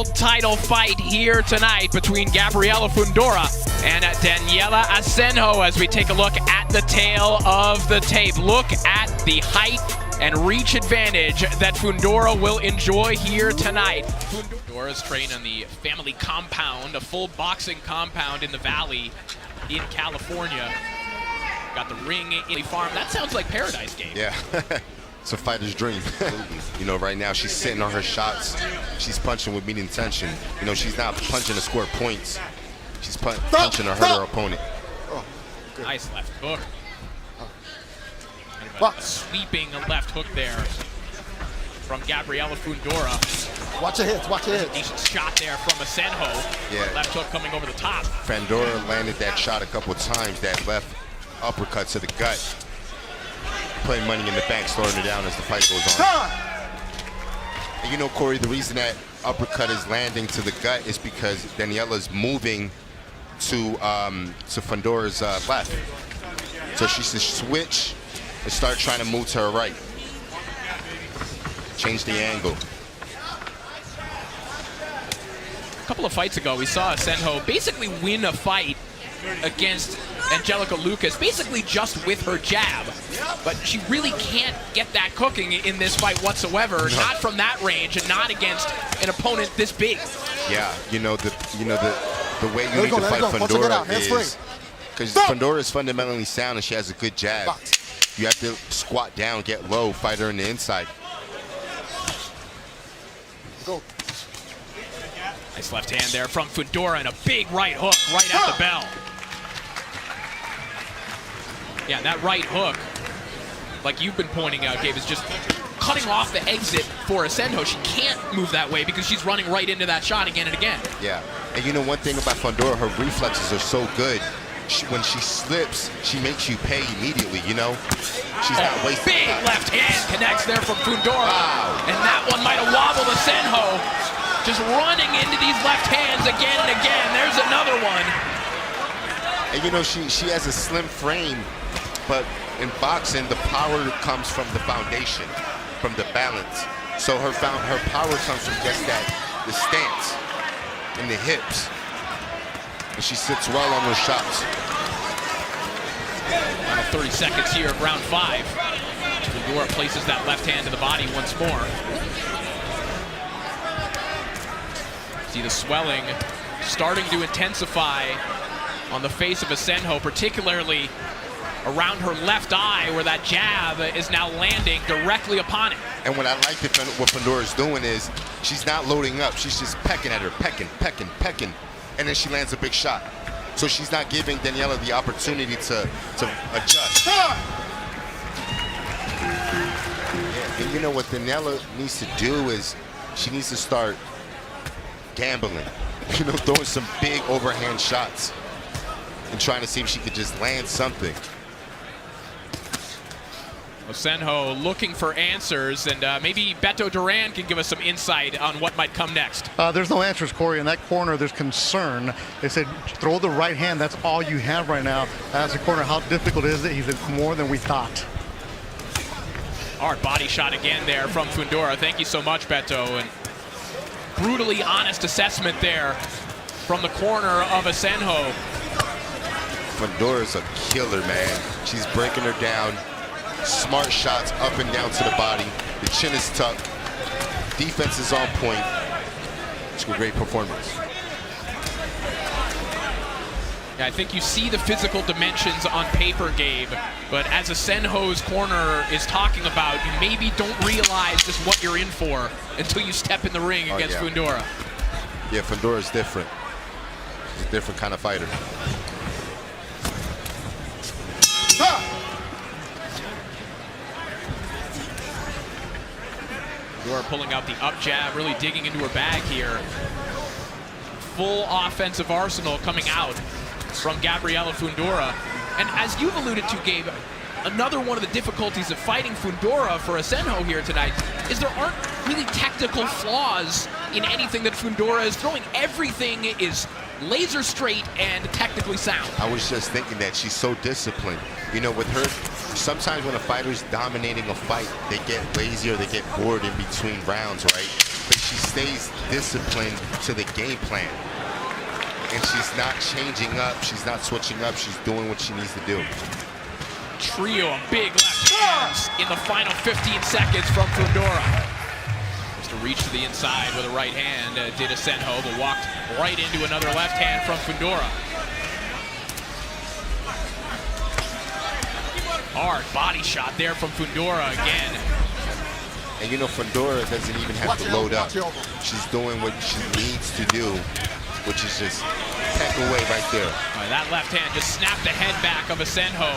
Title fight here tonight between Gabriela Fundora and Daniela Asenjo as we take a look at the tail of the tape. Look at the height and reach advantage that Fundora will enjoy here tonight. Fundora's trained on the family compound, a full boxing compound in the Valley in California. Got the ring in the farm. That sounds like paradise, Gabe. Yeah. It's a fighter's dream. You know, right now she's sitting on her shots. She's punching with meat intention. You know, she's not punching to score points. She's punching to hurt her opponent. Oh, nice left hook. Kind of a sweeping left hook there from Gabriela Fundora. Watch your hits, watch your hits. Decent shot there from Asenjo. Yeah. Left hook coming over the top. Fundora landed that shot a couple of times, that left uppercut to the gut. Playing Money in the Bank, slowing it down as the fight goes on. And you know, Corey, the reason that uppercut is landing to the gut is because Daniela's moving to Fundora's left. So she should switch and start trying to move to her right. Change the angle. A couple of fights ago, we saw Asenjo basically win a fight against Angelica Lucas, basically just with her jab. But she really can't get that cooking in this fight whatsoever, not from that range and not against an opponent this big. Yeah, the way you need to fight Fundora is, because Fundora is fundamentally sound and she has a good jab. You have to squat down, get low, fight her in the inside. Go. Nice left hand there from Fundora and a big right hook right at the bell. Yeah, that right hook, like you've been pointing out, Gabe, is just cutting off the exit for Asenjo. She can't move that way because she's running right into that shot again and again. Yeah, and you know one thing about Fundora, her reflexes are so good. When she slips, she makes you pay immediately, you know? She's not wasting big time. Left hand connects there from Fundora. Wow. And that one might have wobbled Asenjo. Just running into these left hands again and again. There's another one. And you know, she has a slim frame, but in boxing, the power comes from the foundation, from the balance. So her power comes from just the stance and the hips. And she sits well on those shots. Final 30 seconds here of round 5. Fundora places that left hand to the body once more. See the swelling starting to intensify on the face of Asenjo, particularly around her left eye where that jab is now landing directly upon it. And what I like what Fundora's doing is she's not loading up. She's just pecking at her, pecking. And then she lands a big shot. So she's not giving Daniela the opportunity to adjust. Yeah, and you know what Daniela needs to do is she needs to start gambling. You know, throwing some big overhand shots and trying to see if she could just land something. Asenjo looking for answers, and maybe Beto Duran can give us some insight on what might come next. There's no answers, Corey. In that corner, there's concern. They said, throw the right hand. That's all you have right now. As a corner, how difficult is it? He said, more than we thought. Hard body shot again there from Fundora. Thank you so much, Beto. And brutally honest assessment there from the corner of Asenjo. Fundora's a killer, man. She's breaking her down. Smart shots up and down to the body. The chin is tucked. Defense is on point. It's a great performance. Yeah, I think you see the physical dimensions on paper, Gabe, but as Asenjo's corner is talking about, you maybe don't realize just what you're in for until you step in the ring against Fundora. Yeah, Fundora's different. She's a different kind of fighter. Fundora pulling out the up jab, really digging into her bag here. Full offensive arsenal coming out from Gabriela Fundora. And as you've alluded to, Gabe, another one of the difficulties of fighting Fundora for Asenjo here tonight is there aren't really technical flaws in anything that Fundora is throwing. Everything is laser straight and technically sound. I was just thinking that she's so disciplined. You know, with her, sometimes when a fighter's dominating a fight, they get lazy or they get bored in between rounds, right? but she stays disciplined to the game plan. And she's not changing up. She's not switching up. She's doing what she needs to do. Trio of big left hands in the final 15 seconds from Fundora. Just to reach to the inside with a right hand, did Asenjo, but walked right into another left hand from Fundora. Hard body shot there from Fundora again. And you know, Fundora doesn't even have to load up. She's doing what she needs to do, which is just peck away right there. That left hand just snapped the head back of Asenjo.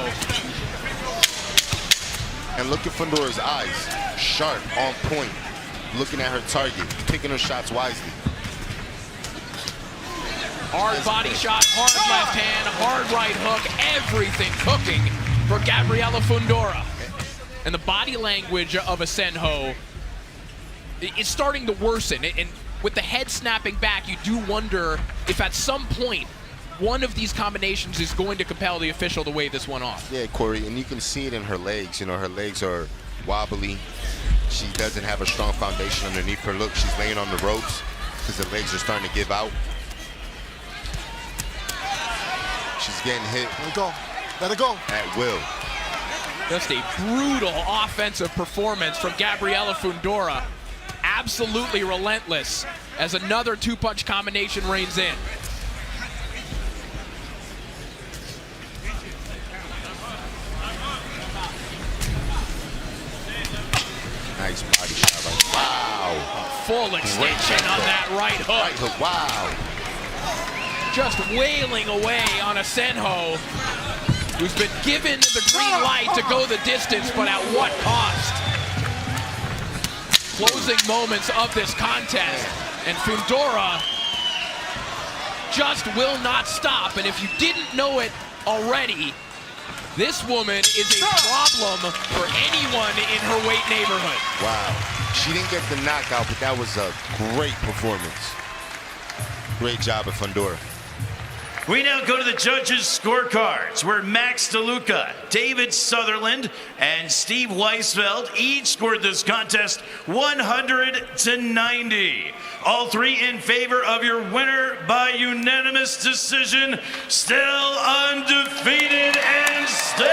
And look at Fundora's eyes, sharp, on point, looking at her target, picking her shots wisely. Hard body shot, hard left hand, hard right hook, everything cooking for Gabriela Fundora. And the body language of Asenjo is starting to worsen. And with the head snapping back, you do wonder if at some point one of these combinations is going to compel the official to wave this one off. Yeah, Corey, and you can see it in her legs. You know, her legs are wobbly. She doesn't have a strong foundation underneath her. Look, she's laying on the ropes because the legs are starting to give out. She's getting hit. Let it go. Let it go. At will. Just a brutal offensive performance from Gabriela Fundora. Absolutely relentless as another two-punch combination reigns in. Nice body shot. Wow. Full extension on that right hook. Right hook. Wow. Just wailing away on Asenjo, who's been given the green light to go the distance, but at what cost? Closing moments of this contest, and Fundora just will not stop. And if you didn't know it already, this woman is a problem for anyone in her weight neighborhood. Wow. She didn't get the knockout, but that was a great performance. Great job at Fundora. We now go to the judges' scorecards, where Max DeLuca, David Sutherland, and Steve Weisfeld each scored this contest 100-90. All three in favor of your winner by unanimous decision, still undefeated and still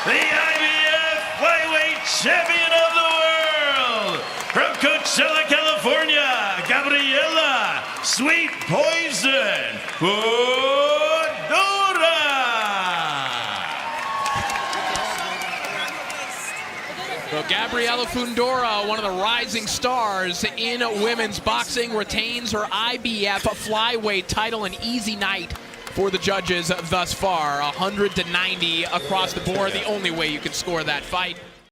the IBF flyweight champion of the world, from Coachella, California, Gabriela Sweet Poison Fundora. So Gabriela Fundora, one of the rising stars in women's boxing, retains her IBF flyweight title. An easy night for the judges thus far. 100-90 across the board, the only way you can score that fight.